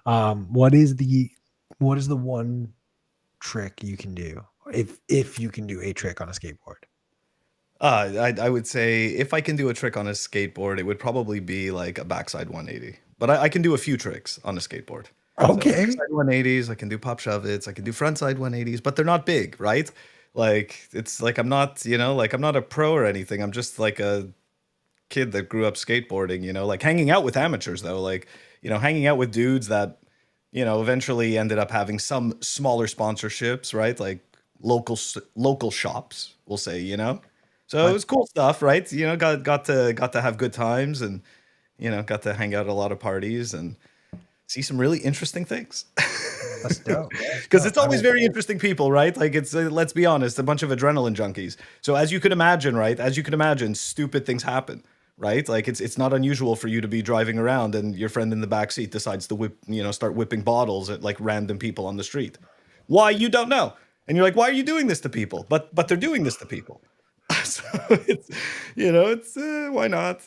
What is the one trick you can do if you can do a trick on a skateboard? I would say if I can do a trick on a skateboard, it would probably be like a backside 180. But I can do a few tricks on a skateboard. So Okay. backside 180s, I can do pop shove its, I can do frontside 180s, but they're not big, right? Like it's like I'm not, like I'm not a pro or anything. I'm just like a kid that grew up skateboarding, like hanging out with amateurs though, like, hanging out with dudes that, eventually ended up having some smaller sponsorships, right? Like local shops, we'll say, So it But was cool stuff, right? Got to have good times and, got to hang out at a lot of parties and see some really interesting things. that's dope. That's Because dope. it's always very interesting people, right? Like it's let's be honest, a bunch of adrenaline junkies. So as you could imagine, right? As you could imagine, stupid things happen, right? Like it's not unusual for you to be driving around and your friend in the back seat decides to start whipping bottles at like random people on the street. Why you don't know, and you're like, why are you doing this to people? But they're doing this to people. So it's it's why not?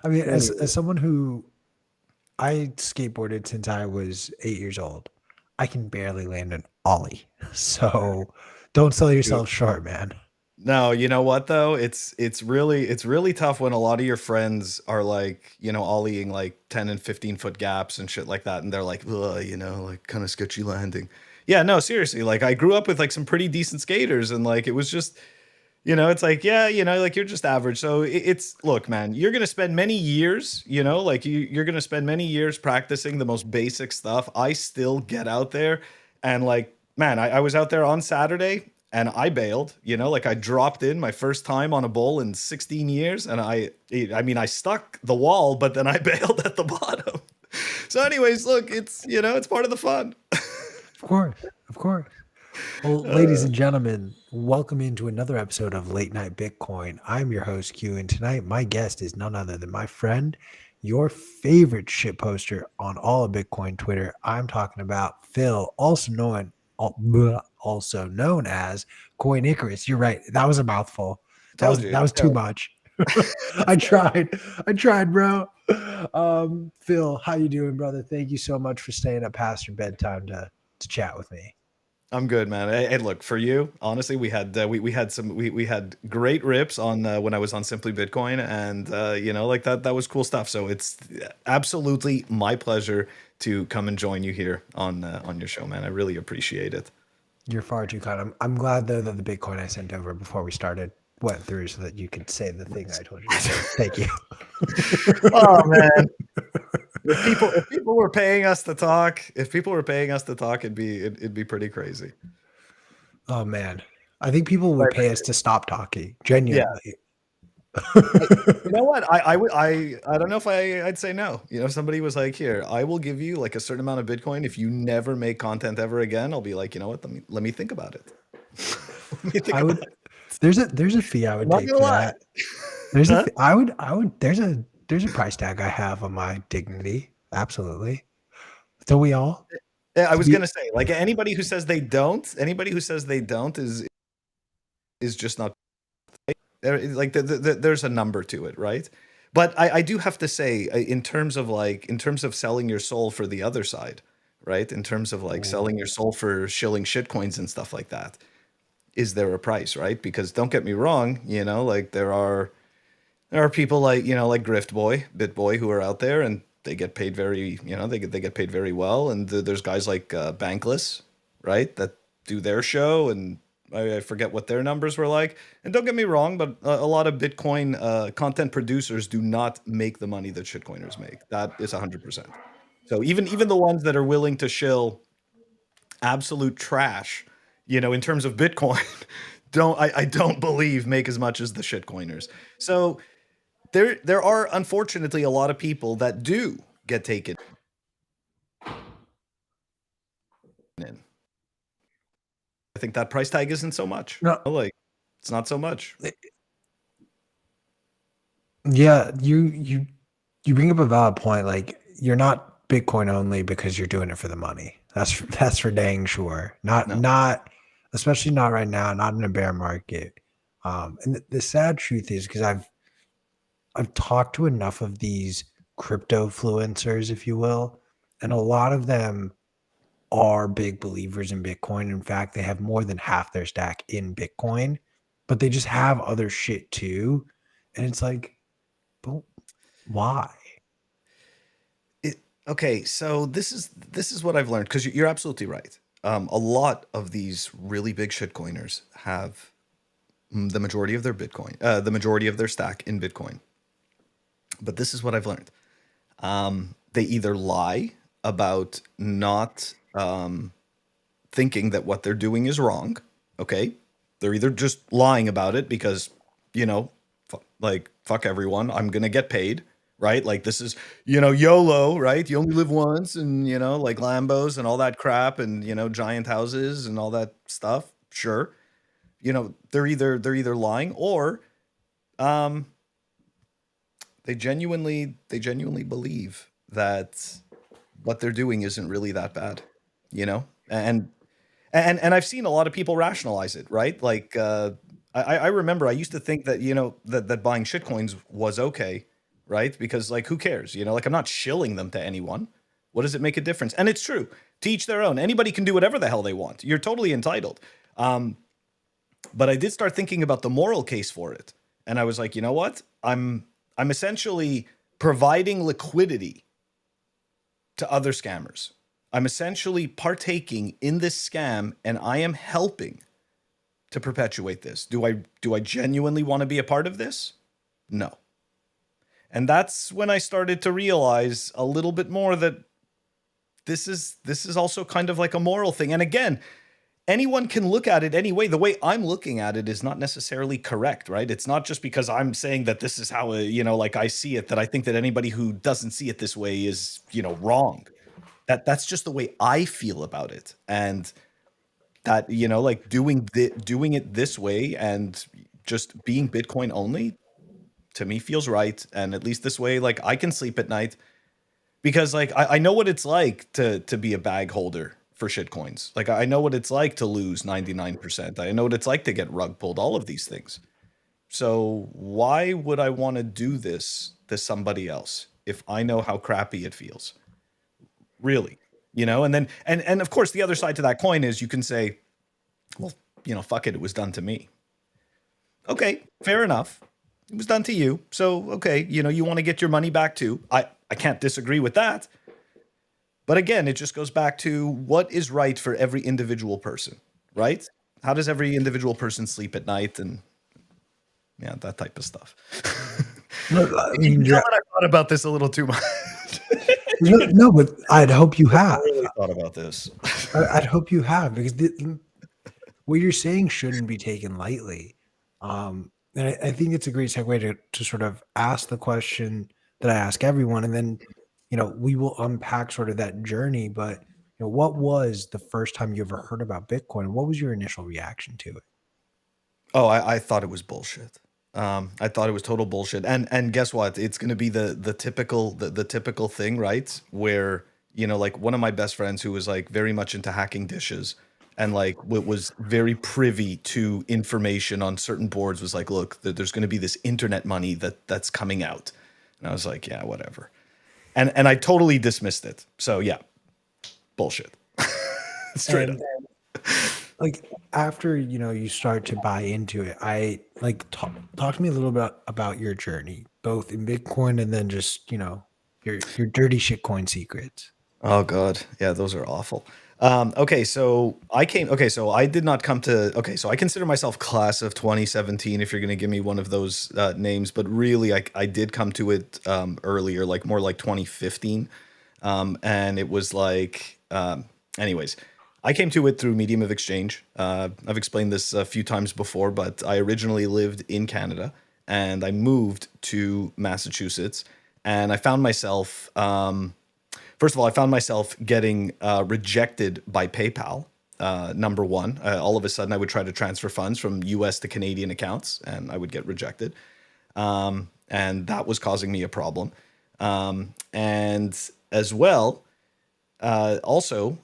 I mean, as Anyway. someone who I skateboarded since I was 8 years old, I can barely land an ollie. So don't sell yourself short, man. No, you know what though? It's really tough when a lot of your friends are like, ollieing like 10 and 15-foot gaps and shit like that, and they're like, ugh, like kind of sketchy landing. Yeah, no, seriously, like I grew up with like some pretty decent skaters, and like it was just, it's like, yeah, like you're just average. So it's look, man, you're gonna spend many years, like you're gonna spend many years practicing the most basic stuff. I still get out there and like, man, I was out there on Saturday and I bailed, like I dropped in my first time on a bowl in 16 years, and I mean I stuck the wall, but then I bailed at the bottom. So, anyways, look, it's part of the fun. Of course. Of course. Well, ladies Uh, and gentlemen, welcome into another episode of Late Night Bitcoin. I'm your host, Q, and tonight my guest is none other than my friend, your favorite shit poster on all of Bitcoin Twitter. I'm talking about Phil, also known as Coinicarus. You're right. That was a mouthful. That told was you. that was Yeah. too much. I tried. I tried, bro. Phil, how you doing, brother? Thank you so much for staying up past your bedtime to chat with me. I'm good, man. Hey, look, for you, honestly, we had great rips on when I was on Simply Bitcoin, and like that was cool stuff. So it's absolutely my pleasure to come and join you here on your show, man. I really appreciate it. You're far too kind. I'm glad though that the Bitcoin I sent over before we started went through so that you could say the thing I told you to say. Thank you. Oh man, if people were paying us to talk, it'd be pretty crazy. Oh man. I think people would But pay us to stop talking. yeah, Genuinely. you know what? I don't know if I'd say no. Somebody was like, "Here, I will give you like a certain amount of Bitcoin if you never make content ever again." I'll be like, "You know what? Let me think about it. Let me think I about would it." there's a fee I I'm would not take gonna for lie. that. There's a Huh? fee, I would there's a price tag I have on my dignity. Absolutely. Don't we all? Yeah, I To was be gonna say, like anybody who says they don't is just not like there's a number to it, right? But I do have to say, in terms of selling your soul for the other side, right? In terms of like selling your Ooh. soul for shilling shit coins and stuff like that, is there a price, right? Because don't get me wrong, like there are people like like Grift Boy, Bit Boy, who are out there and they get paid very they get paid very well, and there's guys like Bankless, right, that do their show, and I forget what their numbers were like. And don't get me wrong, but a lot of Bitcoin content producers do not make the money that shitcoiners make. That is 100%. So even the ones that are willing to shill absolute trash, in terms of Bitcoin, I don't believe make as much as the shitcoiners. So there are unfortunately a lot of people that do get taken in. I think that price tag isn't so much. No, Like it's not so much. yeah, you bring up a valid point. Like you're not Bitcoin only because you're doing it for the money. That's for dang sure. No. Not especially not right now. Not in a bear market. And the sad truth is because I've talked to enough of these crypto influencers, if you will, and a lot of them are big believers in Bitcoin. In fact, they have more than half their stack in Bitcoin, but they just have other shit too. And it's like, but why? It, okay, so this is what I've learned because you're absolutely right. A lot of these really big shitcoiners have the majority of their Bitcoin, the majority of their stack in Bitcoin. But this is what I've learned. They either lie about not thinking that what they're doing is wrong. Okay, they're either just lying about it because like fuck everyone, I'm gonna get paid, right? Like this is YOLO, right? You only live once, and like Lambos and all that crap, and giant houses and all that stuff. Sure, they're either lying or um they genuinely believe that what they're doing isn't really that bad, you know? And I've seen a lot of people rationalize it, right? Like I remember I used to think that that buying shitcoins was okay, right? Because like who cares? Like I'm not shilling them to anyone. What does it make a difference? And it's true. To each their own. Anybody can do whatever the hell they want. You're totally entitled. But I did start thinking about the moral case for it. And I was like, you know what? I'm essentially providing liquidity to other scammers. I'm essentially partaking in this scam, and I am helping to perpetuate this. Do I genuinely want to be a part of this? No. And that's when I started to realize a little bit more that this is also kind of like a moral thing. And again, anyone can look at it any way. The way I'm looking at it is not necessarily correct, right? It's not just because I'm saying that this is how like I see it, that I think that anybody who doesn't see it this way is wrong. That's just the way I feel about it, and that like doing it this way and just being Bitcoin only to me feels right. And at least this way, like I can sleep at night because like I know what it's like to be a bag holder for shitcoins. Like I know what it's like to lose 99%. I know what it's like to get rug pulled, all of these things. So why would I want to do this to somebody else if I know how crappy it feels? Really? And then and of course the other side to that coin is you can say, well, fuck it, it was done to me. Okay, fair enough. It was done to you. So, okay, you want to get your money back too. I can't disagree with that. But again, it just goes back to what is right for every individual person, right? How does every individual person sleep at night, and yeah, that type of stuff. I You mean, can tell that I thought about this a little too much. no, but I'd hope you I have. really thought about this. I'd hope you have because what you're saying shouldn't be taken lightly. And I think it's a great segue to sort of ask the question that I ask everyone, and then we will unpack sort of that journey. But what was the first time you ever heard about Bitcoin? What was your initial reaction to it? Oh, I thought it was bullshit. I thought it was total bullshit. And guess what? It's going to be the typical thing, right? Where like one of my best friends who was like very much into hacking dishes and like was very privy to information on certain boards was like, look, there's going to be this internet money that's coming out, and I was like, yeah, whatever. And I totally dismissed it. So yeah, bullshit, straight up. And like after you start to buy into it, I like talk to me a little bit about your journey, both in Bitcoin and then just your dirty shitcoin secrets. Oh God, yeah, those are awful. Okay, so I did not come to. Okay, so I consider myself class of 2017. If you're going to give me one of those names, but really, I did come to it earlier, like more like 2015, and it was like, anyways, I came to it through medium of exchange. I've explained this a few times before, but I originally lived in Canada, and I moved to Massachusetts, and I found myself. First of all, I found myself getting rejected by PayPal. Number one, all of a sudden I would try to transfer funds from US to Canadian accounts and I would get rejected. And that was causing me a problem. And as well, also,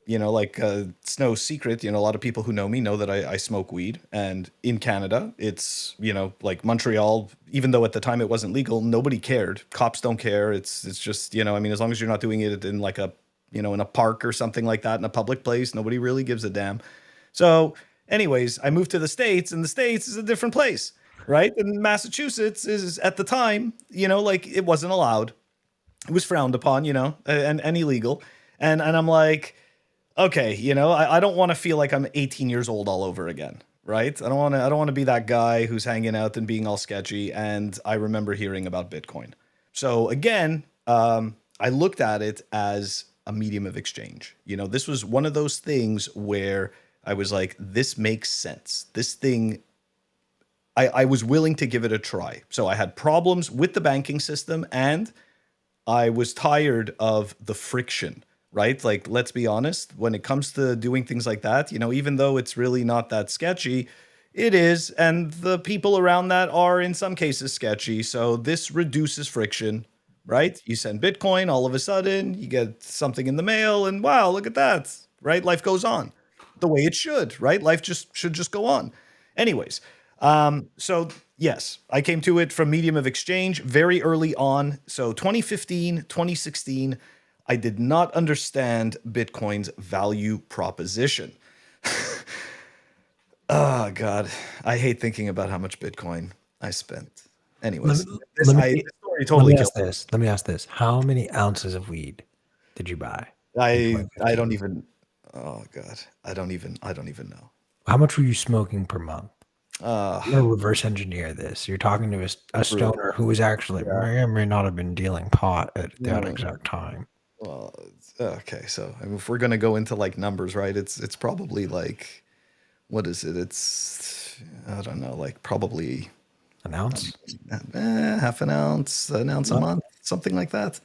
it's no secret, a lot of people who know me know that I smoke weed. And in Canada, it's, like Montreal, even though at the time it wasn't legal, nobody cared. Cops don't care. It's just, I mean, as long as you're not doing it in like a, in a park or something like that, in a public place, nobody really gives a damn. So, anyways, I moved to the States, and the States is a different place, right? And Massachusetts is at the time, like it wasn't allowed. It was frowned upon, and illegal. And I'm like, okay, I don't want to feel like I'm 18 years old all over again, right? I don't want to be that guy who's hanging out and being all sketchy. And I remember hearing about Bitcoin. So again, I looked at it as a medium of exchange. This was one of those things where I was like, this makes sense. This thing, I was willing to give it a try. So I had problems with the banking system, and I was tired of the friction, right? Like, let's be honest, when it comes to doing things like that, even though it's really not that sketchy, it is. And the people around that are in some cases sketchy. So this reduces friction, right? You send Bitcoin, all of a sudden you get something in the mail, and wow, look at that, right? Life goes on the way it should, right? Life just should just go on. Anyways, so yes, I came to it from medium of exchange very early on. So 2015, 2016, I did not understand Bitcoin's value proposition. Oh God, I hate thinking about how much Bitcoin I spent. Let Anyways, me let this me story let totally me killed ask this. Let me ask this. How many ounces of weed did you buy me. in I don't 2015? even. Oh God, I don't even know. How much were you smoking per month? Uh, I'm gonna reverse engineer this. You're talking to a brutal. stoner who was actually Yeah. may or may not have been dealing pot at that No. exact time. Well, okay. So I mean, if we're gonna go into like numbers, right? It's probably like, what is it? It's, I don't know, like probably An ounce? half an ounce a No, month, something like that.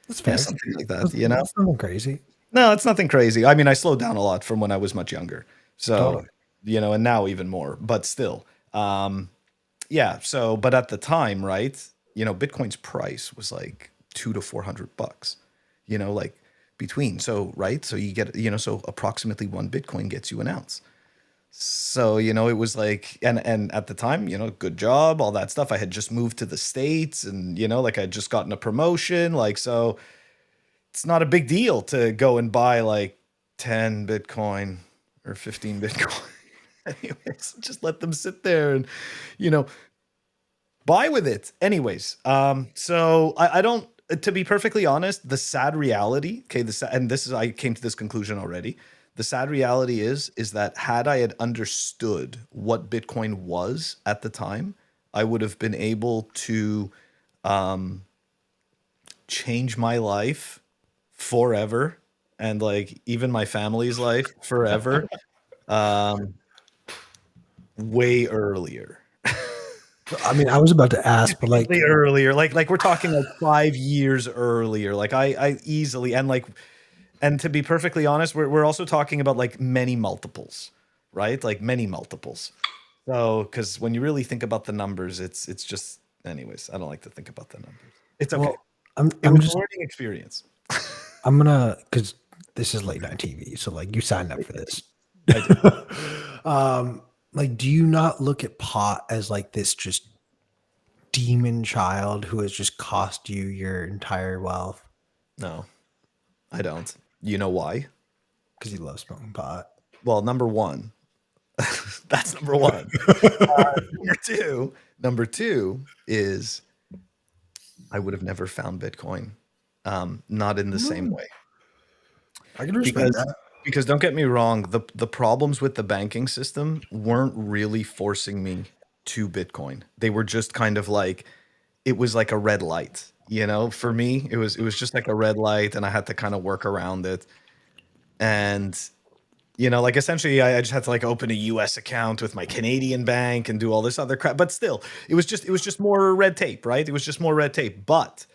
that's Yeah, fair. something like that. That's nothing crazy. No, it's nothing crazy. I mean, I slowed down a lot from when I was much younger. So, Totally. and now even more, but still. Yeah. So, but at the time, right, Bitcoin's price was like 200 to 400 bucks, like between. So, right. So you get, so approximately one Bitcoin gets you an ounce. So, it was like, and at the time, good job, all that stuff. I had just moved to the States, and, like I had just gotten a promotion. Like, so it's not a big deal to go and buy like 10 Bitcoin or 15 Bitcoin. Anyways, just let them sit there and, you know, buy with it. Anyways, so I don't, to be perfectly honest, the sad reality, okay, and this is, I came to this conclusion already. The sad reality is that had I had understood what Bitcoin was at the time, I would have been able to change my life forever, and like even my family's life forever, way earlier. I mean, I was about to ask, but like, Way earlier, like we're talking like 5 years earlier. Like I easily, and like, and to be perfectly honest, we're also talking about like many multiples, right? Like many multiples. So because when you really think about the numbers, it's just, anyways, I don't like to think about the numbers. It's okay. well, I'm It I'm was a just learning experience. I'm gonna because this is late night TV, so like you signed up for this. I did. Like, do you not look at pot as like this just demon child who has just cost you your entire wealth No, I don't. You know why? because you love smoking pot? Well, number one, that's number one. Number two is I would have never found Bitcoin, not in the same Mm, way. I can respect because that. because don't get me wrong, the problems with the banking system weren't really forcing me to Bitcoin. They were just kind of like, it was like a red light. For me, it was just like a red light, and I had to kind of work around it. And like essentially, I just had to like open a US account with my Canadian bank and do all this other crap. But still, it was just more red tape, right? It was just more red tape. But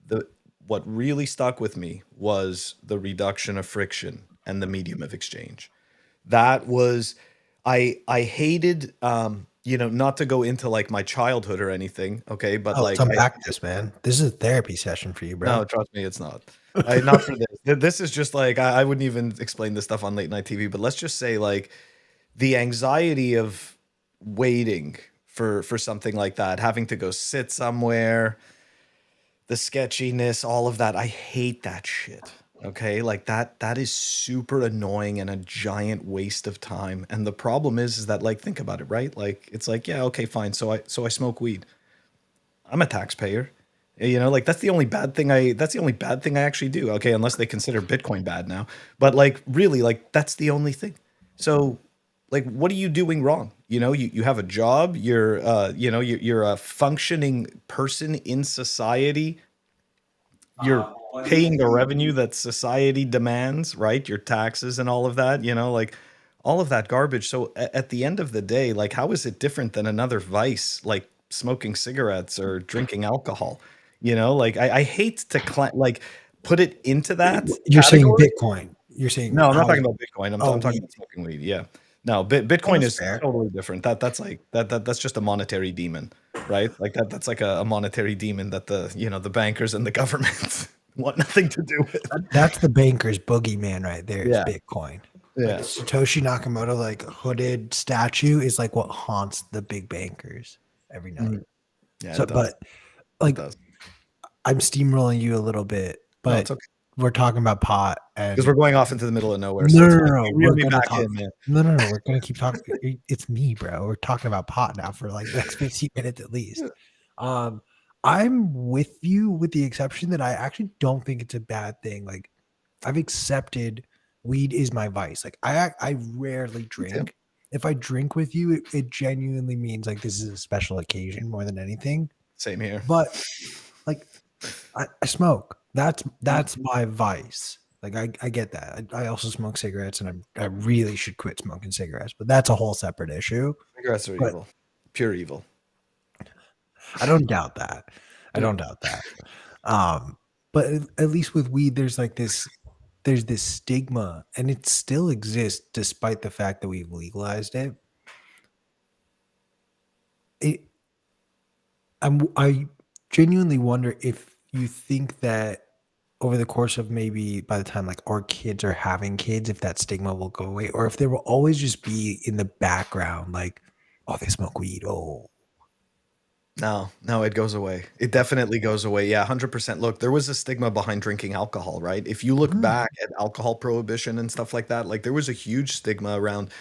the what really stuck with me was the reduction of friction and the medium of exchange. That was, I hated. not to go into like my childhood or anything, okay, but Oh, let's like I unpack this, man. This is a therapy session for you, bro. no, trust me, it's not. Not for this. This is just like I wouldn't even explain this stuff on late night TV, but let's just say like the anxiety of waiting for something like that, having to go sit somewhere, the sketchiness, all of that. I hate that shit. Okay? Like that is super annoying and a giant waste of time. And the problem is that like think about it, right? Like it's like, yeah, okay, fine. So I smoke weed. I'm a taxpayer. Like that's the only bad thing I actually do. Okay, unless they consider Bitcoin bad now. But like really, like that's the only thing. So like what are you doing wrong? You have a job, you're a functioning person in society, you're paying the revenue that society demands, right? Your taxes and all of that, like all of that garbage. So at the end of the day, like how is it different than another vice like smoking cigarettes or drinking alcohol? Like I hate to like put it into that You're saying category. Bitcoin. You're saying No, I'm not how? talking about Bitcoin. I'm Oh, talking weed. about smoking weed. Yeah. No, Oh, Bitcoin that's is fair. totally different. That's like that's just a monetary demon, right? Like that's like a monetary demon that the bankers and the government want nothing to do with. That's the banker's boogeyman right there. Is Yeah. Bitcoin. Like Yeah. Satoshi Nakamoto, like hooded statue is like what haunts the big bankers every night. Mhm. Yeah, So, it does. but It like does. I'm steamrolling you a little bit, No, it's but okay. we're talking about pot Because we're and going off into the middle of nowhere, so no, it's no, fine. no, no. Reel We're me gonna back talk. in, man. No, no, no. We're gonna keep talking. It's me, bro. We're talking about pot now for like the next 15 minutes at least. Um, I'm with you with the exception that I actually don't think it's a bad thing. Like I've accepted weed is my vice. Like I rarely Me too. drink. If I drink with you, it genuinely means like this is a special occasion more than anything. Same here. But like I smoke. Mm. That's my vice. Like I get that. I also smoke cigarettes, and I really should quit smoking cigarettes, but that's a whole separate issue. Cigarettes are But evil. Pure evil. I don't doubt that. I Yeah. don't doubt that. But at least with weed, there's this stigma, and it still exists despite the fact that we've legalized it. It I genuinely wonder if you think that over the course of maybe by the time like our kids are having kids, if that stigma will go away, or if there will always just be in the background, like, oh, they smoke weed. Oh, No, it goes away. It definitely goes away. Yeah, 100%. Look, there was a stigma behind drinking alcohol, right? If you look mm, back at alcohol prohibition and stuff like that, like there was a huge stigma around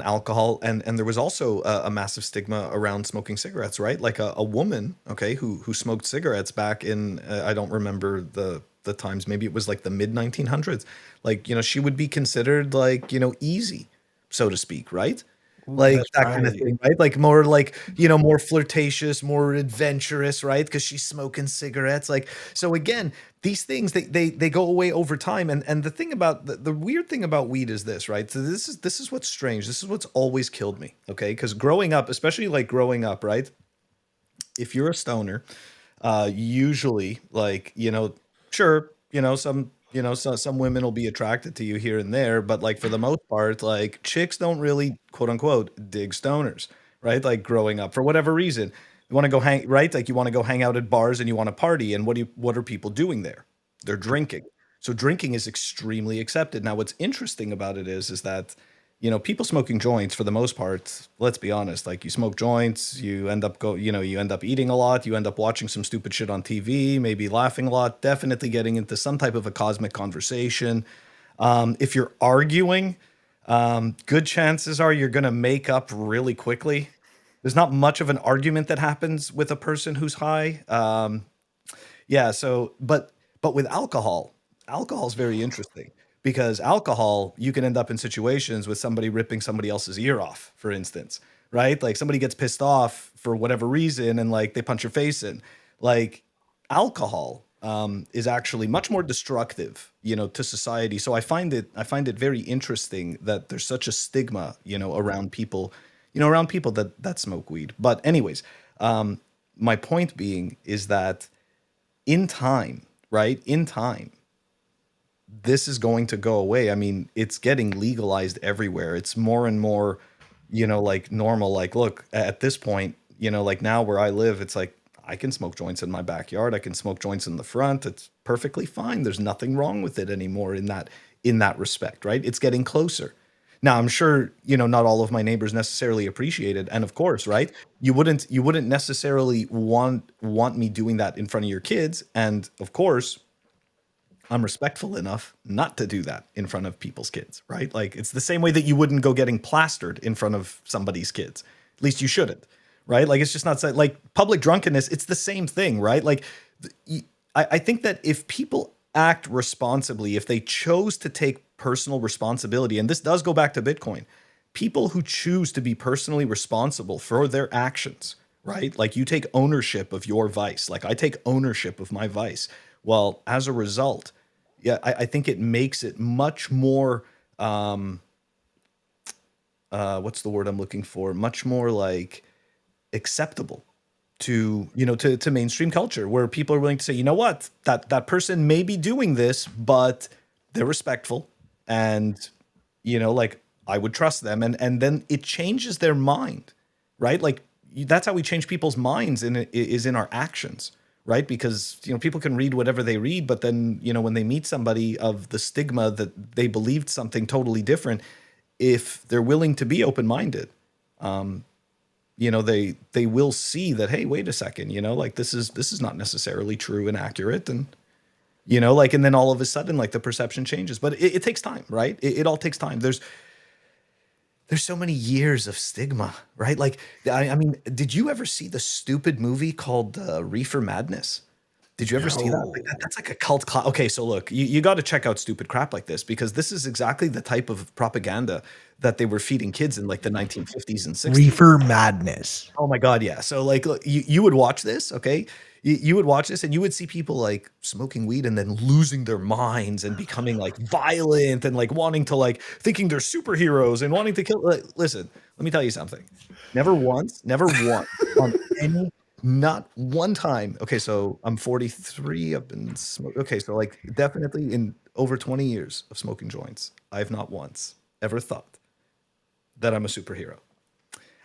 alcohol, and there was also a massive stigma around smoking cigarettes, right? Like a woman, okay, who smoked cigarettes back in I don't remember the times, maybe it was like the mid 1900s. Like, she would be considered like, easy, so to speak, right? Like that's that kind of right. thing, right? Like more like, more flirtatious, more adventurous, right? Because she's smoking cigarettes. Like, so again, these things they go away over time. And the thing about the weird thing about weed is this, right? So this is what's strange. This is what's always killed me. Okay. Because growing up, especially like growing up, right? If you're a stoner, usually like, sure, some women will be attracted to you here and there, but like for the most part, like chicks don't really quote unquote dig stoners, right? Like growing up for whatever reason, you want to go hang, right? Like you want to go hang out at bars and you want to party, and what are people doing there? They're drinking. So drinking is extremely accepted. Now what's interesting about it is that people smoking joints for the most part, let's be honest, like you smoke joints, you end up eating a lot, you end up watching some stupid shit on TV, maybe laughing a lot, definitely getting into some type of a cosmic conversation. If you're arguing, good chances are you're going to make up really quickly. There's not much of an argument that happens with a person who's high. Yeah, so but with alcohol is very interesting because alcohol, you can end up in situations with somebody ripping somebody else's ear off, for instance, right? Like somebody gets pissed off for whatever reason and like they punch your face in. Like alcohol is actually much more destructive, to society. So I find it very interesting that there's such a stigma, around people that smoke weed. But anyways, my point being is that in time, right? In time, this is going to go away. I mean, it's getting legalized everywhere. It's more and more. like normal. Like, look, at this point, like now where I live, it's like I can smoke joints in my backyard. I can smoke joints in the front. It's perfectly fine. There's nothing wrong with it anymore in that respect, right? It's getting closer. Now, I'm sure, not all of my neighbors necessarily appreciate it. And of course, right? You wouldn't necessarily want me doing that in front of your kids. And of course, I'm respectful enough not to do that in front of people's kids, right? Like it's the same way that you wouldn't go getting plastered in front of somebody's kids. At least you shouldn't, right? Like it's just not like public drunkenness. It's the same thing, right? Like I think that if people act responsibly, if they chose to take personal responsibility, and this does go back to Bitcoin, people who choose to be personally responsible for their actions, right? Like you take ownership of your vice, like I take ownership of my vice. Well, as a result, yeah, I think it makes it much more what's the word I'm looking for? Much more like acceptable to to mainstream culture, where people are willing to say, you know what, that person may be doing this, but they're respectful, and like I would trust them, and then it changes their mind, right? Like that's how we change people's minds, is in our actions, right? Because people can read whatever they read, but then when they meet somebody of the stigma that they believed something totally different, if they're willing to be open-minded, they will see that, hey, wait a second, like this is not necessarily true and accurate, and like, and then all of a sudden, like the perception changes. But it takes time, right? It all takes time. There's so many years of stigma, right? Like, I mean, did you ever see the stupid movie called Reefer Madness? Did you ever see that? Like No. that's like a cult class. Okay, so look, you got to check out stupid crap like this, because this is exactly the type of propaganda that they were feeding kids in like the 1950s and 60s. Reefer Madness. Oh my God, yeah. So like, look, you would watch this, okay? You would watch this, and you would see people like smoking weed and then losing their minds and becoming like violent and like wanting to, like, thinking they're superheroes and wanting to kill. Like, listen, let me tell you something. Never once on any, not one time. Okay, so I'm 43. I've been smoking. Okay, so like definitely in over 20 years of smoking joints, I've not once ever thought that I'm a superhero.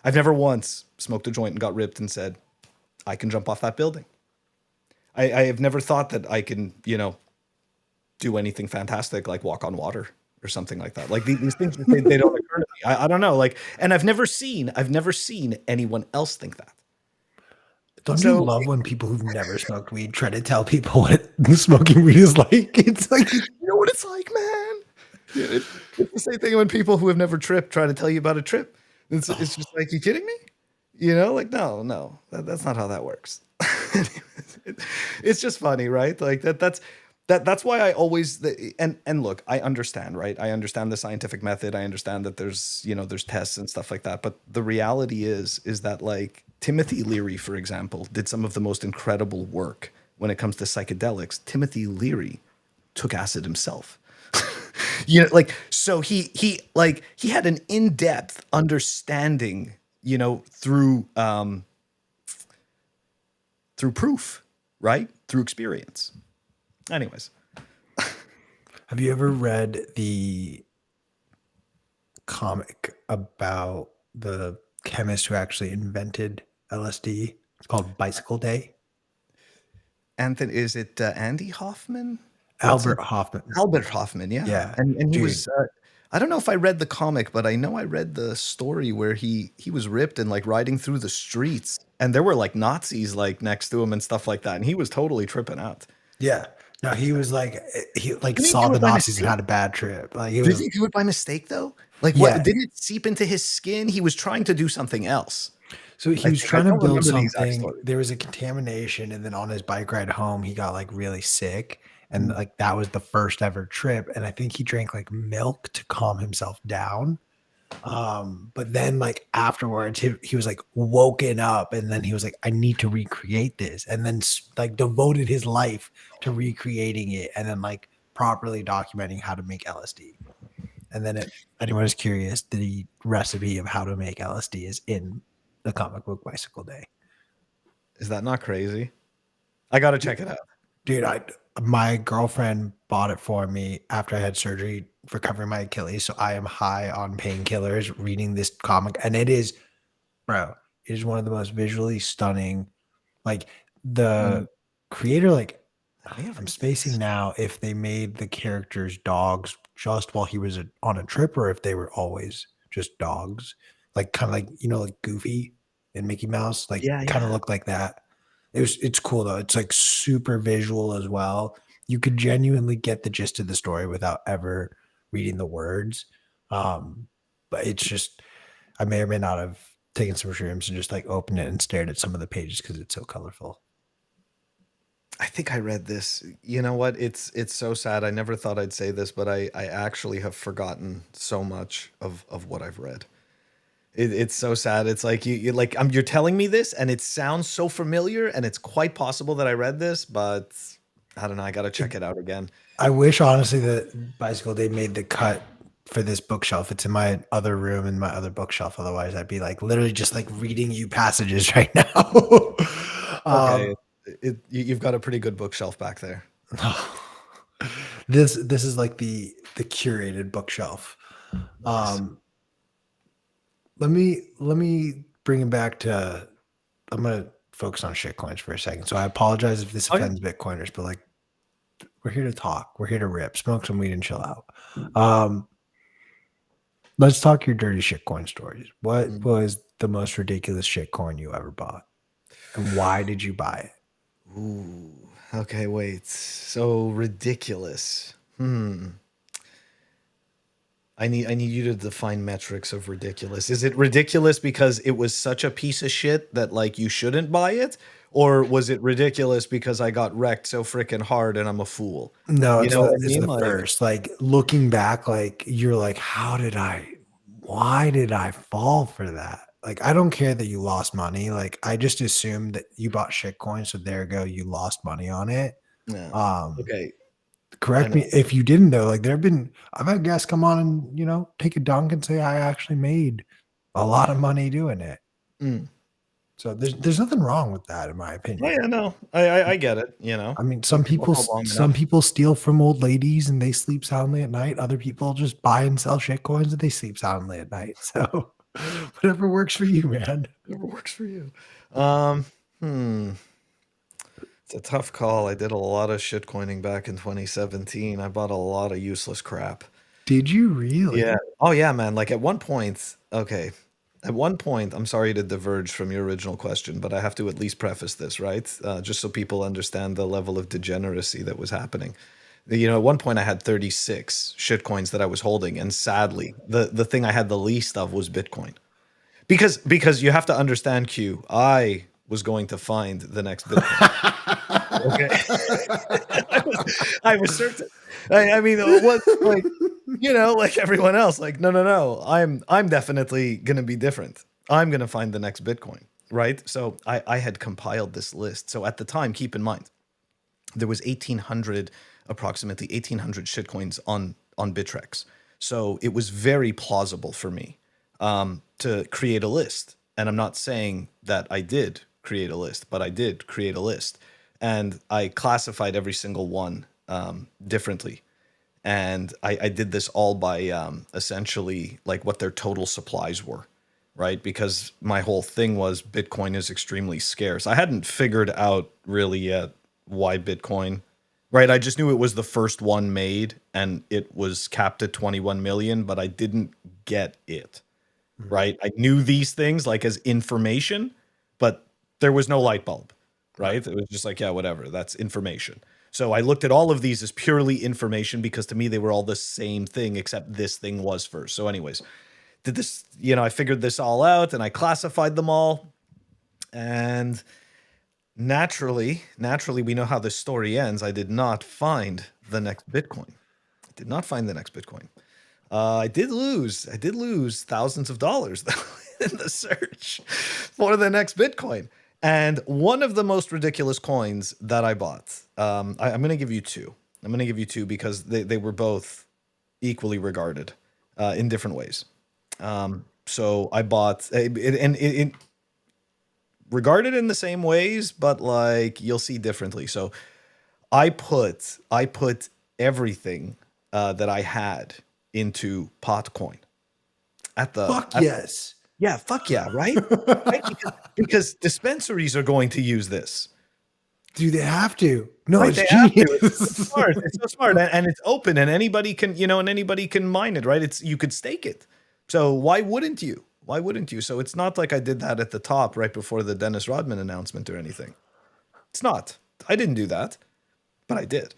I've never once smoked a joint and got ripped and said, I can jump off that building. I have never thought that I can, do anything fantastic like walk on water or something like that. Like these things, they don't occur to me. I don't know. Like, and I've never seen anyone else think that. Don't you So love when people who've never smoked weed try to tell people what smoking weed is like? It's like, you know what it's like, man. Yeah, it's the same thing when people who have never tripped try to tell you about a trip. It's just like, you kidding me? Like, no, that's not how that works. It's just funny, right? Like that's why I always, and look, I understand, right? I understand the scientific method. I understand that there's tests and stuff like that. But the reality is that, like, Timothy Leary, for example, did some of the most incredible work when it comes to psychedelics. Timothy Leary took acid himself. Like, so he had an in-depth understanding, through proof, right? Through experience. Anyways, have you ever read the comic about the chemist who actually invented LSD? It's called Bicycle Day. Anthony, is it Andy Hoffman? What's his Albert Hoffman. Albert Hoffman? Yeah, Yeah, and he dude. was. I don't know if I read the comic, but I know I read the story where he was ripped and like riding through the streets, and there were like Nazis like next to him and stuff like that, and he was totally tripping out. Yeah. No, he was like, he like Didn't he saw do the it by Nazis and mistake? had a bad trip. Like it Did was, he do it by mistake though? Like, what, yeah. didn't it seep into his skin? He was trying to do something else. So he I was think I trying to don't build remember the exact something. story. There was a contamination, and then on his bike ride home, he got like really sick, and Mm. like that was the first ever trip. And I think he drank like milk to calm himself down. But then like afterwards, he was like woken up, and then he was like, I need to recreate this, and then like devoted his life to recreating it, and then like properly documenting how to make LSD. And then if anyone is curious, the recipe of how to make LSD is in the comic book Bicycle Day. Is that not crazy? I got to check it out. Dude, my girlfriend bought it for me after I had surgery recovering my Achilles, so I am high on painkillers reading this comic, and it is, bro, it is one of the most visually stunning. Like Mm, the creator, like I may have I'm read spacing this. now if they made the characters dogs just while he was on a trip, or if they were always just dogs, like kind of like like Goofy and Mickey Mouse, like Yeah, kind of yeah. look like that. It's cool though. It's like super visual as well. You could genuinely get the gist of the story without ever reading the words. Um, but it's just I may or may not have taken some shrooms and just like opened it and stared at some of the pages because it's so colorful. I think I read this. You know what? It's so sad. I never thought I'd say this, but I actually have forgotten so much of what I've read. It's so sad. It's like you like you're telling me this, and it sounds so familiar, and it's quite possible that I read this, but I don't know. I got to check it out again. I wish honestly that Bicycle they made the cut for this bookshelf. It's in my other room in my other bookshelf. Otherwise, I'd be like literally just like reading you passages right now. Okay, um, you've got a pretty good bookshelf back there. this is like the curated bookshelf. Nice. Um, let me bring it back to. I'm gonna focus on shitcoins for a second. So I apologize if this Oh yeah. offends Bitcoiners, but like we're here to talk. We're here to rip, smoke some weed, and chill out. Um, let's talk your dirty shitcoin stories. What Mm. was the most ridiculous shitcoin you ever bought, and why did you buy it? Ooh. Okay, wait. So ridiculous. Hmm. I need you to define metrics of ridiculous. Is it ridiculous because it was such a piece of shit that like you shouldn't buy it? Or was it ridiculous because I got wrecked so freaking hard and I'm a fool? No, You it's know what the I it's mean? the Like, first. Like looking back, like you're like, why did I fall for that? Like I don't care that you lost money. Like I just assumed that you bought shitcoin, so there you go, you lost money on it. yeah. Um, Okay, I correct know. me if you didn't though. Like I've had guests come on and take a dunk and say I actually made a lot of money doing it. Mm. So there's nothing wrong with that in my Oh opinion. yeah, no. I get it, you know. I mean, Some people go long some enough. people steal from old ladies and they sleep soundly at night. Other people just buy and sell shit coins and they sleep soundly at night. So whatever works for you, man. Whatever works for you. Um, hmm. It's a tough call. I did a lot of shit coining back in 2017. I bought a lot of useless crap. Did you Yeah. really? Oh yeah, man. Like at one point, okay. At one point, I'm sorry to diverge from your original question, but I have to at least preface this, right? Just so people understand the level of degeneracy that was happening. At one point I had 36 shitcoins that I was holding, and sadly, the thing I had the least of was Bitcoin. Because you have to understand, Q, I was going to find the next Bitcoin. Okay. I was certain. I mean, what like like everyone else, like no, no, no. I'm definitely gonna be different. I'm gonna find the next Bitcoin, right? So I had compiled this list. So at the time, keep in mind, there was 1,800, approximately 1,800 shitcoins on Bittrex. So it was very plausible for me to create a list. And I'm not saying that I did create a list, but I did create a list, and I classified every single one differently. And I did this all by essentially like what their total supplies were, right? Because my whole thing was Bitcoin is extremely scarce. I hadn't figured out really yet why Bitcoin, right? I just knew it was the first one made and it was capped at 21 million, but I didn't get it, Mhm. right? I knew these things like as information, but there was no light bulb, Right. right? It was just like, yeah, whatever, that's information. So I looked at all of these as purely information because to me they were all the same thing, except this thing was first. So, anyways, did this, I figured this all out and I classified them all. And naturally, we know how this story ends. I did not find the next Bitcoin. I did not find the next Bitcoin. I did lose. I did lose thousands of dollars though in the search for the next Bitcoin. And one of the most ridiculous coins that I bought, I'm going to give you two. I'm going to give you two because they were both equally regarded in different ways. So I bought, and regarded in the same ways, but like you'll see differently. So I put everything that I had into Potcoin at the Fuck yes. yeah, fuck yeah, right? Right? Because dispensaries are going to use this. Do they have to? No, Right, it's they have to. It's so genius. smart. It's so smart, and it's open, and anybody can, and anybody can mine it. Right? You could stake it. So why wouldn't you? Why wouldn't you? So it's not like I did that at the top right before the Dennis Rodman announcement or anything. It's not. I didn't do that, but I did.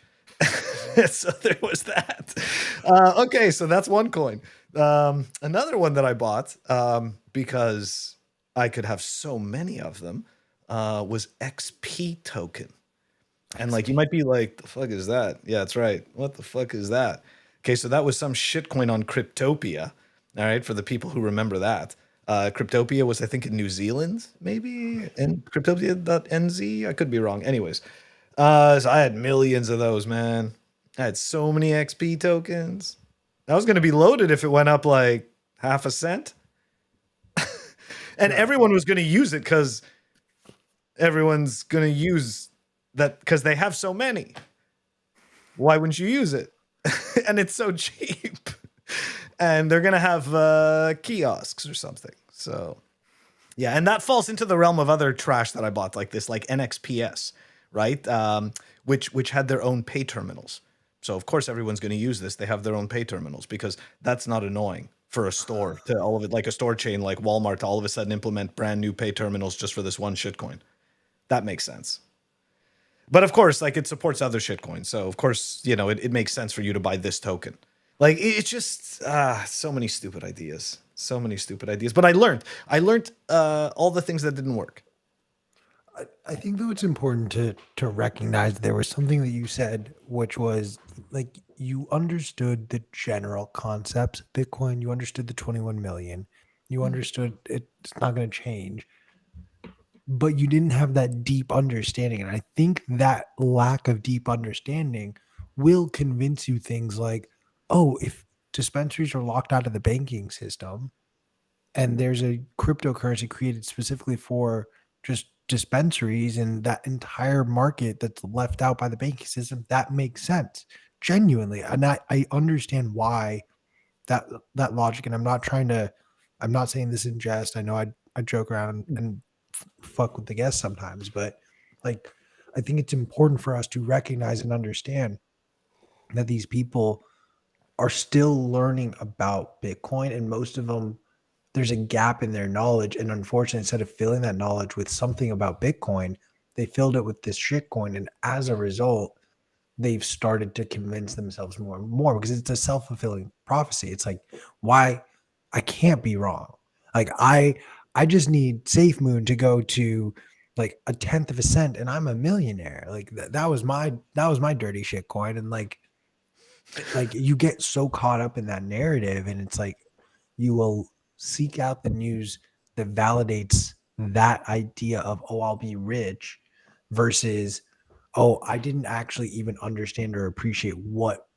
So there was that. Okay, so that's one coin. Another one that I bought because I could have so many of them was XP token. And like you might be like, the fuck is that? Yeah, that's right. What the fuck is that? Okay, so that was some shitcoin on Cryptopia. All right, for the people who remember that. Cryptopia was, I think, in New Zealand, maybe, and Cryptopia.nz. I could be wrong. Anyways, so I had millions of those, man. I had so many XP tokens. I was going to be loaded if it went up like half a cent. And everyone was going to use it because everyone's going to use that because they have so many. Why wouldn't you use it? And it's so cheap. And they're going to have kiosks or something. So, yeah. And that falls into the realm of other trash that I bought like this, like NXPS, right? Which had their own pay terminals. So, of course, everyone's going to use this. They have their own pay terminals because that's not annoying for a store to all of it, like a store chain like Walmart to all of a sudden implement brand new pay terminals just for this one shitcoin. That makes sense. But of course, like it supports other shitcoins. So of course, it makes sense for you to buy this token. Like it's just so many stupid ideas. So many stupid ideas. But I learned all the things that didn't work. I think though it's important to recognize there was something that you said, which was like you understood the general concepts of Bitcoin. You understood the 21 million. You understood it's not going to change, but you didn't have that deep understanding. And I think that lack of deep understanding will convince you things like, oh, if dispensaries are locked out of the banking system and there's a cryptocurrency created specifically for just dispensaries and that entire market that's left out by the banking system, that makes sense genuinely. And I understand why that logic. And I'm not saying this in jest. I know I joke around and fuck with the guests sometimes, but like, I think it's important for us to recognize and understand that these people are still learning about Bitcoin, and most of them, there's a gap in their knowledge. And unfortunately, instead of filling that knowledge with something about Bitcoin, they filled it with this shitcoin. And as a result, they've started to convince themselves more and more because it's a self-fulfilling prophecy. It's like, why I can't be wrong. Like I just need Safe Moon to go to like a tenth of a cent and I'm a millionaire. Like that was my dirty shit coin. And like you get so caught up in that narrative, and it's like you will seek out the news that validates that idea of, oh, I'll be rich, versus, oh, I didn't actually even understand or appreciate what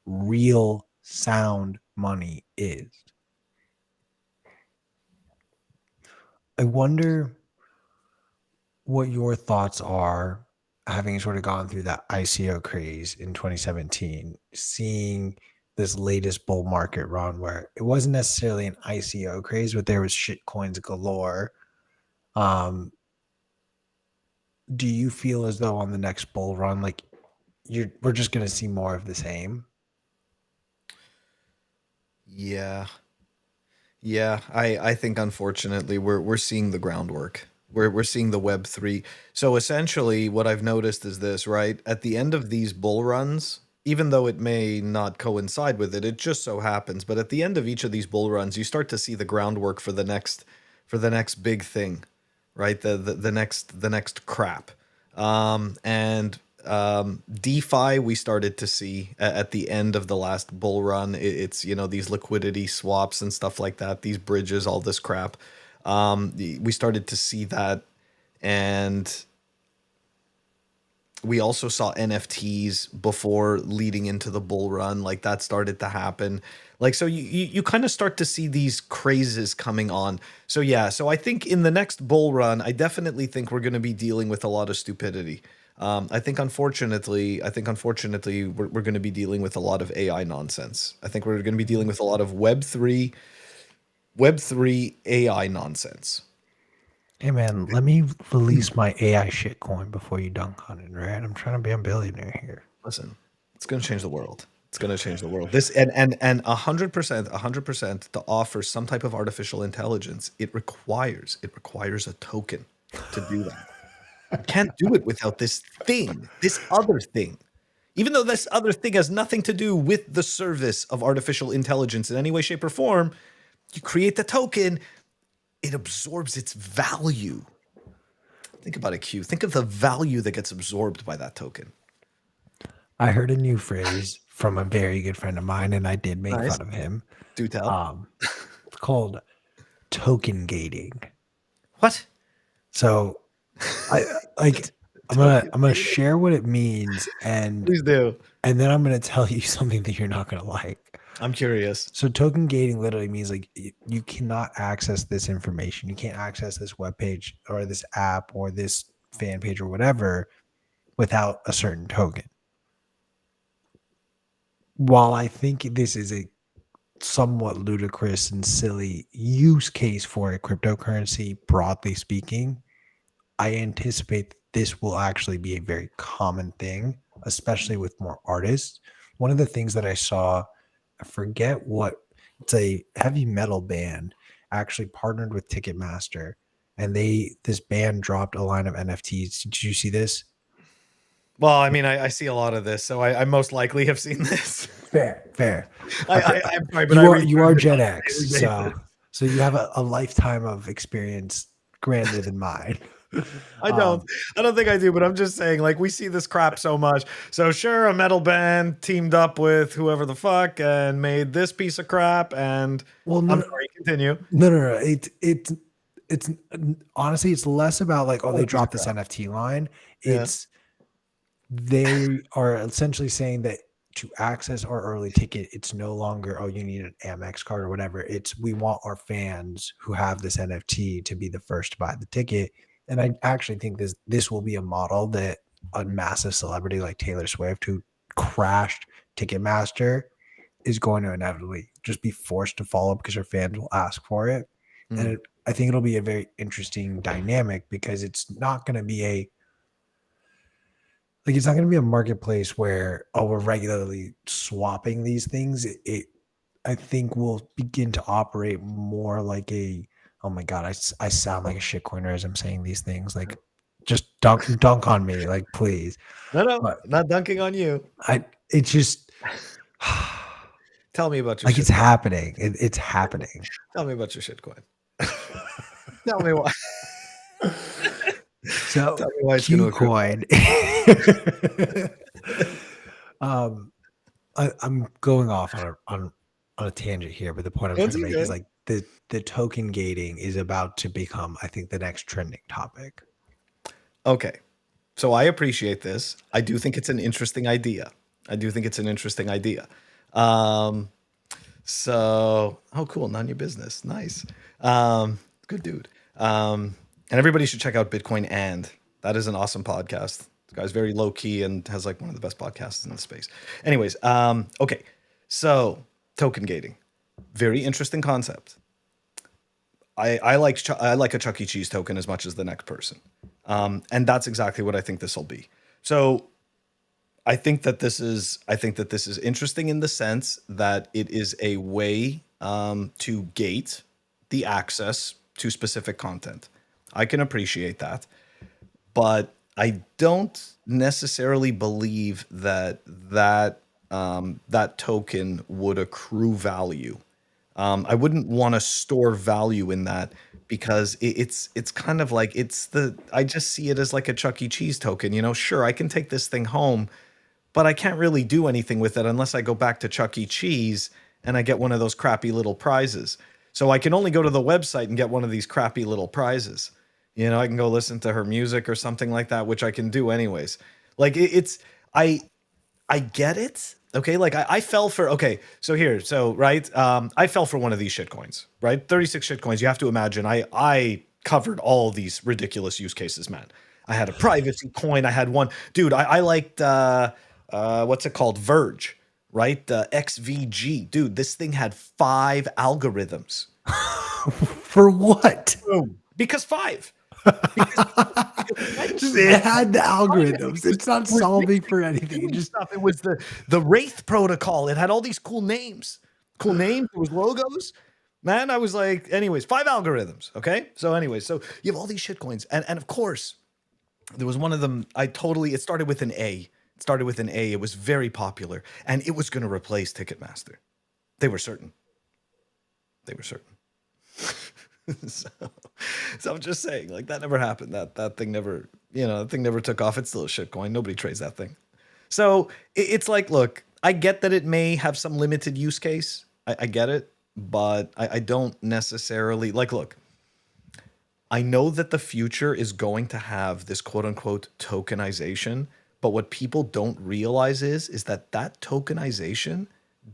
real sound money is. I wonder what your thoughts are, having sort of gone through that ICO craze in 2017, seeing this latest bull market run where it wasn't necessarily an ICO craze, but there was shit coins galore. Do you feel as though on the next bull run, like we're just going to see more of the same? Yeah. Yeah, I think unfortunately we're seeing the groundwork. We're seeing the Web3. So essentially what I've noticed is this, right? At the end of these bull runs, even though it may not coincide with it, it just so happens, but at the end of each of these bull runs, you start to see the groundwork for the next big thing, right? The next crap. And DeFi we started to see at the end of the last bull run. It's these liquidity swaps and stuff like that, these bridges, all this crap. We started to see that, and we also saw NFTs before leading into the bull run. Like that started to happen. Like, so you kind of start to see these crazes coming on. So yeah, so I think in the next bull run, I definitely think we're going to be dealing with a lot of stupidity. I think unfortunately, we're going to be dealing with a lot of AI nonsense. I think we're going to be dealing with a lot of Web3 AI nonsense. Hey man, let me release my AI shitcoin before you dunk on it, right? I'm trying to be a billionaire here. Listen, it's going to change the world. It's going to change the world. This and 100%, to offer some type of artificial intelligence, it requires a token to do that. You can't do it without this other thing. Even though this other thing has nothing to do with the service of artificial intelligence in any way, shape, or form, you create the token, it absorbs its value. Think about it, Q. Think of the value that gets absorbed by that token. I heard a new phrase from a very good friend of mine, and I did make Nice. fun of him. Do tell. Um, it's called token gating. What? So I like Token I'm gonna gating? share what it means, Please do. and then I'm gonna tell you something that you're not gonna like. I'm curious. So token gating literally means like you cannot access this information. You can't access this web page or this app or this fan page or whatever without a certain token. While I think this is a somewhat ludicrous and silly use case for a cryptocurrency, broadly speaking, I anticipate this will actually be a very common thing, especially with more artists. One of the things that I saw, I forget what, it's a heavy metal band actually partnered with Ticketmaster, and this band dropped a line of NFTs. Did you see this? Well, I mean, I see a lot of this, so I most likely have seen this. Fair. I'm sorry, but I read You through are this on Gen a X, daily basis. so you have a lifetime of experience grander than mine. I don't. I don't think I do, but I'm just saying, like, we see this crap so much. So sure, a metal band teamed up with whoever the fuck and made this piece of crap. And Well, I'm no, sorry, continue. no. It's honestly, it's less about like, oh, What they a piece of dropped this crap. NFT line. Yeah. It's they are essentially saying that to access our early ticket, it's no longer, oh, you need an Amex card or whatever. It's we want our fans who have this NFT to be the first to buy the ticket. And I actually think this will be a model that a massive celebrity like Taylor Swift, who crashed Ticketmaster, is going to inevitably just be forced to follow because her fans will ask for it. And Mm. I think it'll be a very interesting dynamic because it's not going to be it's not going to be a marketplace where, oh, we're regularly swapping these things. I think will begin to operate more like oh my God, I sound like a shitcoiner as I'm saying these things. Like, just dunk on me, like, please. No, But not dunking on you. it's just, Tell me about your like, it's shit coin. happening. It's happening. Tell me about your shit coin. Tell me why. So, Tell me why it's going to accrue. Qcoin. I'm going off on a tangent here, but the point I'm trying That's to make is okay. like the token gating is about to become, I think, the next trending topic. Okay. So I appreciate this. I do think it's an interesting idea. Um, oh, cool. None your business. Nice. Good dude. And everybody should check out Bitcoin and that is an awesome podcast. This guy's very low key and has like one of the best podcasts in the space. Anyways, okay. So token gating, very interesting concept. I like a Chuck E. Cheese token as much as the next person, and that's exactly what I think this will be. So I think that this is interesting in the sense that it is a way to gate the access to specific content. I can appreciate that, but I don't necessarily believe that token would accrue value. I wouldn't want to store value in that because it's kind of like I just see it as like a Chuck E. Cheese token. You know, sure, I can take this thing home, but I can't really do anything with it unless I go back to Chuck E. Cheese and I get one of those crappy little prizes. So I can only go to the website and get one of these crappy little prizes. You know, I can go listen to her music or something like that, which I can do anyways. Like I I get it. Okay, like I fell for right. I fell for one of these shit coins, right? 36 shit coins. You have to imagine I covered all these ridiculous use cases, man. I had a privacy coin. I had one, dude. I liked what's it called, Verge, right? XVG, dude. This thing had 5 algorithms. For what? Boom. Because five. Because Just it had the privacy algorithms. It's not was solving for anything. It doing just stuff. It was the Wraith protocol. It had all these cool names. Cool names. It was logos. Man, I was like, anyways, 5 algorithms. Okay. So, anyways, so you have all these shit coins. And of course, there was one of them. It started with an A. It started with an A. It was very popular. And it was going to replace Ticketmaster. They were certain. They were certain. so, so I'm just saying, like, that never happened. That thing never, that thing never took off. It's still a shit coin. Nobody trades that thing. So it's like, look, I get that it may have some limited use case. I get it, but I don't necessarily like. Look, I know that the future is going to have this quote unquote tokenization, but what people don't realize is that tokenization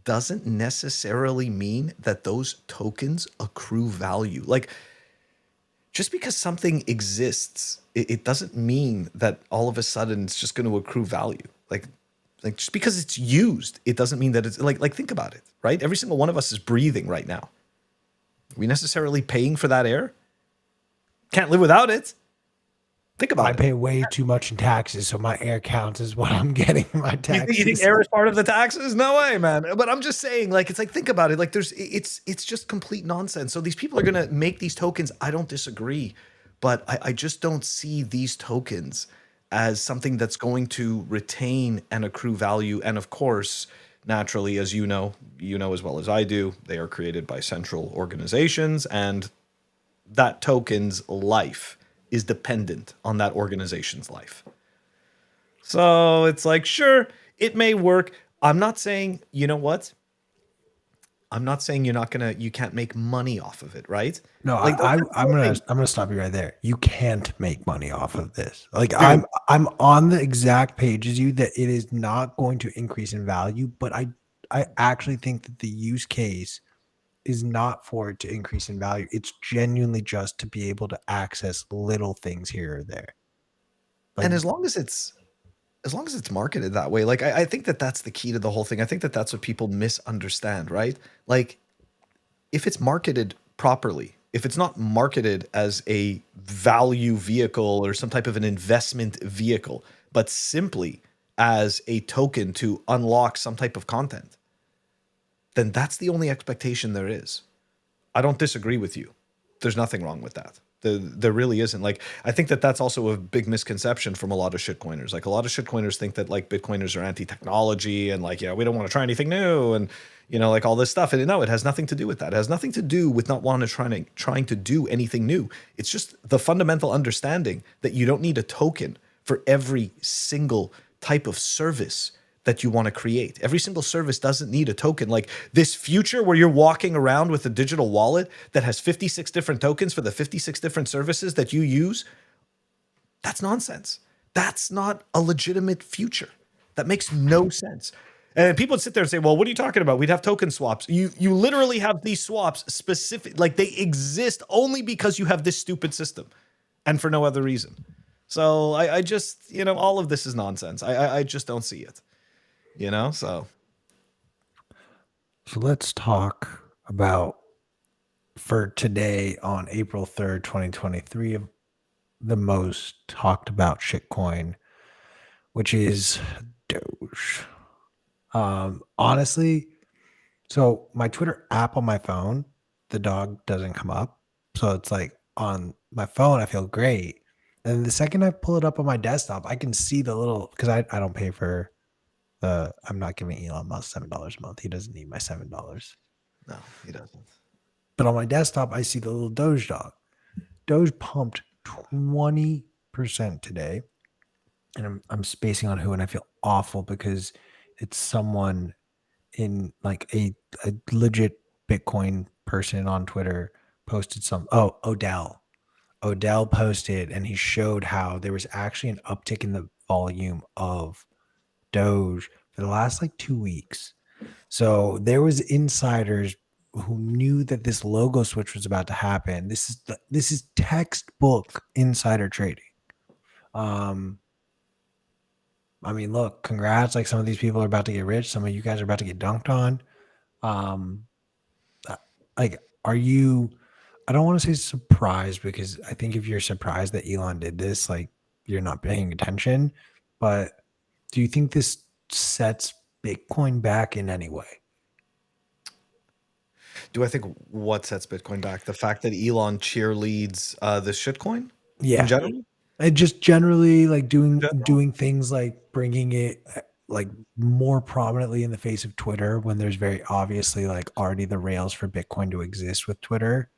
doesn't necessarily mean that those tokens accrue value. Like, just because something exists, it doesn't mean that all of a sudden it's just going to accrue value. Like just because it's used, it doesn't mean that it's like think about it, right? Every single one of us is breathing right now. Are we necessarily paying for that air? Can't live without it. Think about I it. pay way too much in taxes, so my air counts as what I'm getting in my taxes. You think air is part of the taxes? No way, man. But I'm just saying, like, it's like, think about it. Like, it's just complete nonsense. So these people are gonna make these tokens. I don't disagree, but I just don't see these tokens as something that's going to retain and accrue value. And of course, naturally, as you know as well as I do, they are created by central organizations, and that token's life is dependent on that organization's life. So it's like, sure, it may work. I'm not saying, you know what? I'm not saying you can't make money off of it, right? No, Like, I'm gonna stop you right there. You can't make money off of this. Like dude, I'm on the exact page as you that it is not going to increase in value, but I actually think that the use case is not for it to increase in value. It's genuinely just to be able to access little things here or there. Like and as long as it's marketed that way, like I think that that's the key to the whole thing. I think that that's what people misunderstand, right? Like, if it's marketed properly, if it's not marketed as a value vehicle or some type of an investment vehicle, but simply as a token to unlock some type of content, then that's the only expectation there is. I don't disagree with you. There's nothing wrong with that. There really isn't. Like, I think that that's also a big misconception from a lot of shitcoiners. Like, a lot of shitcoiners think that, like, Bitcoiners are anti-technology and, like, we don't want to try anything new and, like, all this stuff. And no, it has nothing to do with that. It has nothing to do with not wanting to trying to do anything new. It's just the fundamental understanding that you don't need a token for every single type of service that you want to create. Every single service doesn't need a token. Like, this future where you're walking around with a digital wallet that has 56 different tokens for the 56 different services that you use, that's nonsense. That's not a legitimate future. That makes no sense. And people would sit there and say, well, what are you talking about? We'd have token swaps. You literally have these swaps specific, like, they exist only because you have this stupid system and for no other reason. So I just, all of this is nonsense. I just don't see it. So let's talk about for today on April 3rd, 2023, the most talked about shitcoin, which is Doge. Honestly, so my Twitter app on my phone, the dog doesn't come up. So it's like on my phone, I feel great. And the second I pull it up on my desktop, I can see the little, because I don't pay for I'm not giving Elon Musk $7 a month. He doesn't need my $7. no, he doesn't. But on my desktop, I see the little Doge dog. Doge pumped 20% today. And I'm spacing on who, and I feel awful because it's someone in like a legit Bitcoin person on Twitter posted Odell. Odell posted, and he showed how there was actually an uptick in the volume of Doge for the last like 2 weeks. So there was insiders who knew that this logo switch was about to happen. This is textbook insider trading. Um, I mean, look, congrats. Like some of these people are about to get rich. Some of you guys are about to get dunked on. Um, uh, like, are you, I don't want to say surprised because I think if you're surprised that Elon did this, like you're not paying attention. But do you think this sets Bitcoin back in any way? Do I think what sets Bitcoin back? The fact that Elon cheerleads this shitcoin in Yeah. general? And just generally like In doing general? doing things like bringing it like more prominently in the face of Twitter when there's very obviously like already the rails for Bitcoin to exist with Twitter.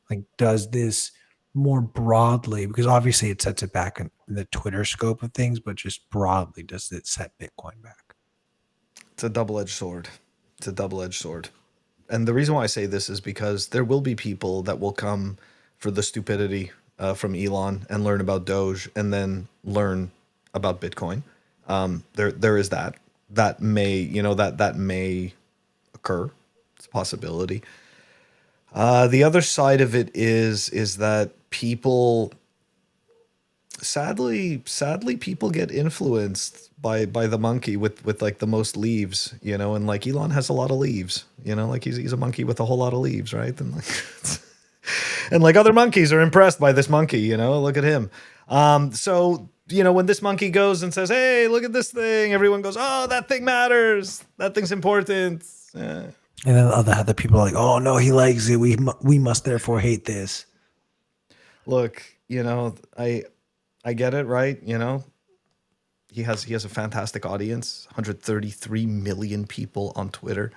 Like does this more broadly, because obviously it sets it back in the Twitter scope of things, but just broadly, does it set Bitcoin back? It's a double-edged sword. It's a double-edged sword. And the reason why I say this is because there will be people that will come for the stupidity from Elon and learn about Doge and then learn about Bitcoin. There is that. That may, that may occur. It's a possibility. The other side of it is that people, sadly, people get influenced by the monkey with like the most leaves, and like Elon has a lot of leaves, like he's a monkey with a whole lot of leaves, right? And like and like other monkeys are impressed by this monkey, look at him. So when this monkey goes and says, "Hey, look at this thing," everyone goes, "Oh, that thing matters. That thing's important." And then the other people are like, "Oh no, he likes it. We must therefore hate this." Look, I get it, right? He has a fantastic audience, 133 million people on Twitter.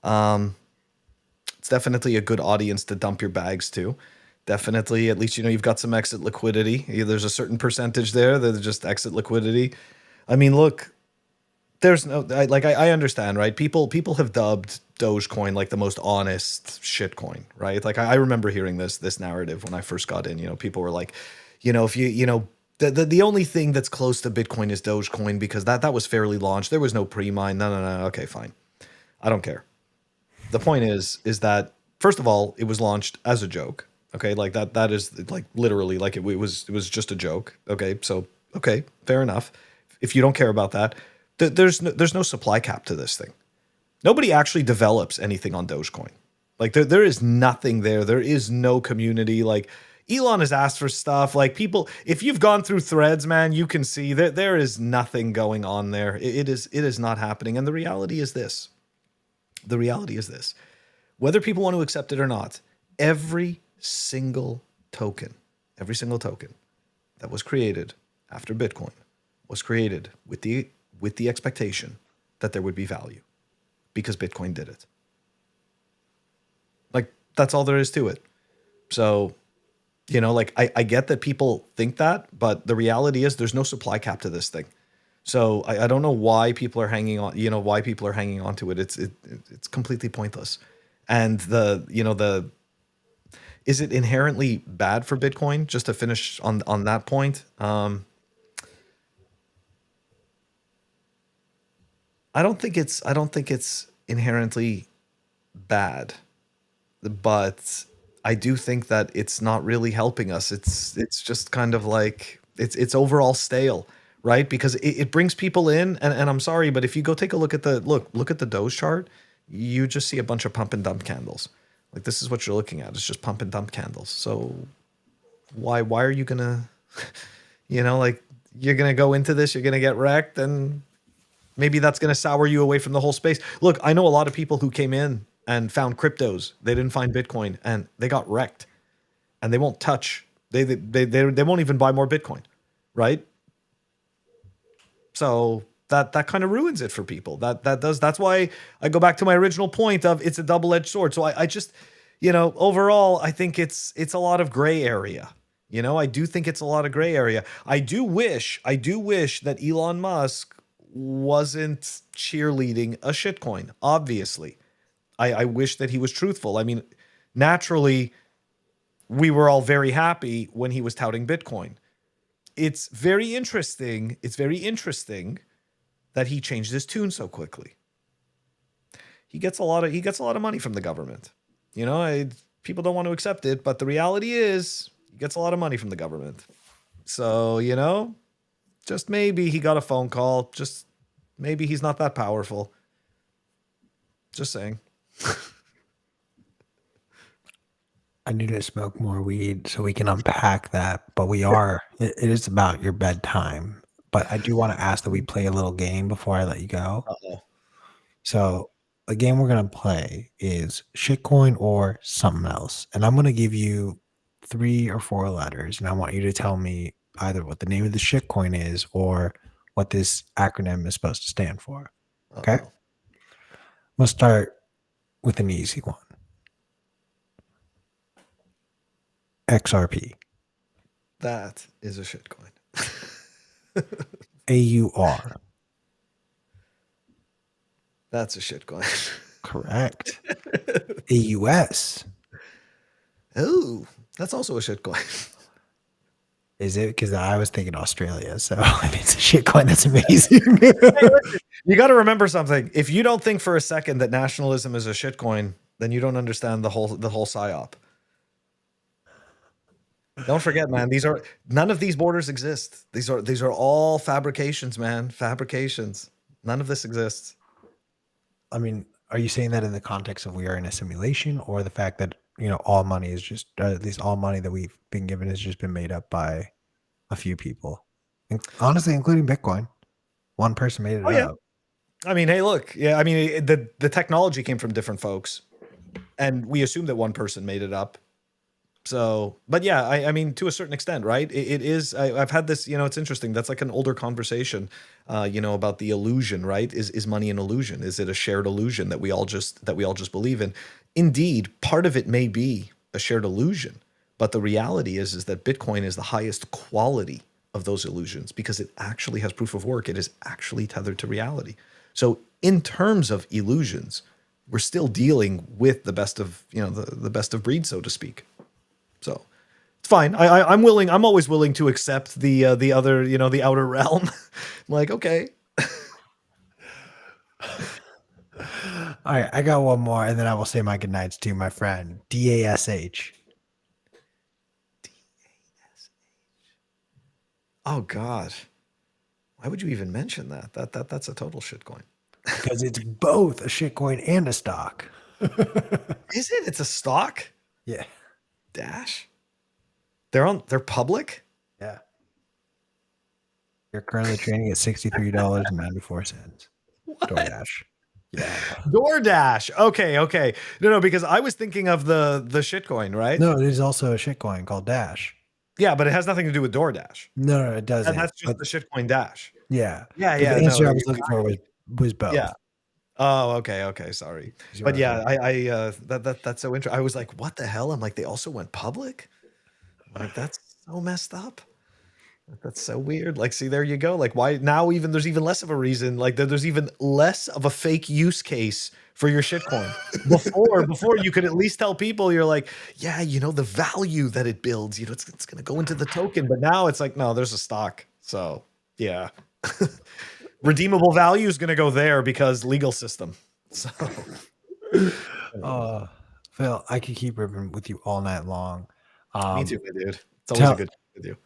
It's definitely a good audience to dump your bags to. Definitely, at least you've got some exit liquidity. There's a certain percentage there that is just exit liquidity. I mean, look, there's no I understand, right? People have dubbed Dogecoin like the most honest shitcoin, right? Like I remember hearing this narrative when I first got in. People were like, if the only thing that's close to Bitcoin is Dogecoin because that was fairly launched. There was no pre-mine. No. Okay, fine. I don't care. The point is that first of all, it was launched as a joke. Okay, like that is like literally like it was just a joke. Okay, so okay, fair enough. If you don't care about that, there's no supply cap to this thing. Nobody actually develops anything on Dogecoin. Like there is nothing there. There is no community. Like Elon has asked for stuff. Like people, if you've gone through threads, man, you can see that there is nothing going on there. It is not happening. And the reality is this. The reality is this. Whether people want to accept it or not, every single token, that was created after Bitcoin was created with the expectation that there would be value because Bitcoin did it. Like that's all there is to it. So, like I get that people think that, but the reality is there's no supply cap to this thing. So I don't know why people are hanging on, why people are hanging on to it. It's completely pointless. And is it inherently bad for Bitcoin? Just to finish on that point, I don't think it's inherently bad, but I do think that it's not really helping us. It's just kind of like it's overall stale, right? Because it brings people in, and I'm sorry, but if you go take a look at the Doge chart, you just see a bunch of pump and dump candles. Like this is what you're looking at. It's just pump and dump candles. So why are you gonna like you're gonna go into this, you're gonna get wrecked, and maybe that's gonna sour you away from the whole space. Look, I know a lot of people who came in and found cryptos. They didn't find Bitcoin and they got wrecked. And they won't touch. They won't even buy more Bitcoin, right? So that kind of ruins it for people. That's why I go back to my original point of it's a double-edged sword. So I just, overall, I think it's a lot of gray area. I do think it's a lot of gray area. I do wish that Elon Musk wasn't cheerleading a shitcoin, obviously. I wish that he was truthful. I mean, naturally, we were all very happy when he was touting Bitcoin. It's very interesting. It's very interesting that he changed his tune so quickly. He gets a lot of money from the government. People don't want to accept it, but the reality is he gets a lot of money from the government. So, Just maybe he got a phone call. Just maybe he's not that powerful. Just saying. I need to smoke more weed so we can unpack that. But it is about your bedtime. But I do want to ask that we play a little game before I let you go. Uh-oh. So the game we're going to play is shitcoin or something else. And I'm going to give you 3 or 4 letters. And I want you to tell me either what the name of the shitcoin is or what this acronym is supposed to stand for. Okay? Uh-oh. We'll start with an easy one. XRP. That is a shitcoin. AUR. That's a shitcoin. Correct. AUS. Oh, that's also a shitcoin. Is it? Because I was thinking Australia. So if it's a shitcoin, that's amazing. Hey, listen, you got to remember something. If you don't think for a second that nationalism is a shitcoin, then you don't understand the whole psyop. Don't forget, man. None of these borders exist. These are all fabrications, man. Fabrications. None of this exists. I mean, are you saying that in the context of we are in a simulation, or the fact that all money is just, at least all money that we've been given has just been made up by a few people, honestly, including Bitcoin? One person made it Oh yeah. up. I mean, hey, look. Yeah, I mean, the technology came from different folks, and we assume that one person made it up. So, but yeah, I mean, to a certain extent, right? It is. I've had this. It's interesting. That's like an older conversation. About the illusion, right? Is money an illusion? Is it a shared illusion that we all just believe in? Indeed, part of it may be a shared illusion, but the reality is that Bitcoin is the highest quality of those illusions because it actually has proof of work. It is actually tethered to reality. So, in terms of illusions, we're still dealing with the best of the best of breed, so to speak. So it's fine. I'm willing. I'm always willing to accept the other, the outer realm. I'm like, okay. All right, I got one more, and then I will say my goodnights to my friend DASH. Oh God, why would you even mention that? That's a total shitcoin. Because it's both a shitcoin and a stock. Is it? It's a stock. Yeah. Dash. They're public. Yeah. You're currently trading at $63.94. DoorDash. Yeah. DoorDash. Okay. No, because I was thinking of the shitcoin, right? No, it is also a shitcoin called Dash. Yeah, but it has nothing to do with DoorDash. No, it doesn't. That's just the shitcoin Dash. Yeah. Yeah. The No, answer I was looking for was both. yeah. Oh, okay. Sorry, but yeah, I that's so interesting. I was like, what the hell? I'm like, they also went public. I'm like, that's so messed up. That's so weird. Like, see, there you go. Like, why now? Even there's even less of a reason. Like, there's even less of a fake use case for your shitcoin. Before you could at least tell people, you're like, yeah, the value that it builds. It's gonna go into the token. But now it's like, no, there's a stock. So yeah. Redeemable value is going to go there because legal system. So, Phil, I could keep ripping with you all night long. me too, my dude. It's always a good chat with you.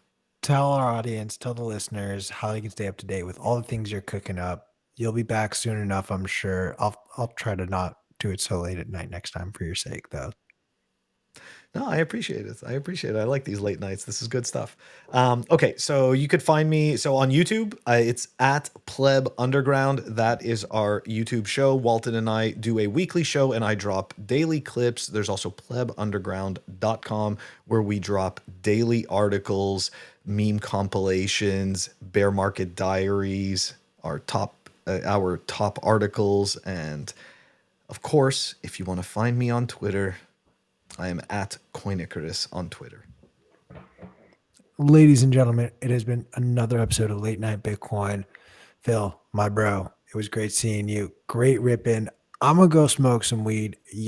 Tell our audience, tell the listeners how they can stay up to date with all the things you're cooking up. You'll be back soon enough, I'm sure. I'll try to not do it so late at night next time for your sake, though. No, I appreciate it. I like these late nights. This is good stuff. Okay, so you could find me on YouTube. It's at Pleb Underground. That is our YouTube show. Walton and I do a weekly show, and I drop daily clips. There's also plebunderground.com where we drop daily articles, meme compilations, bear market diaries, our top articles, and of course, if you want to find me on Twitter, I am at Coinicarus on Twitter. Ladies and gentlemen, it has been another episode of Late Night Bitcoin. Phil, my bro, it was great seeing you. Great ripping. I'm going to go smoke some weed. Y'all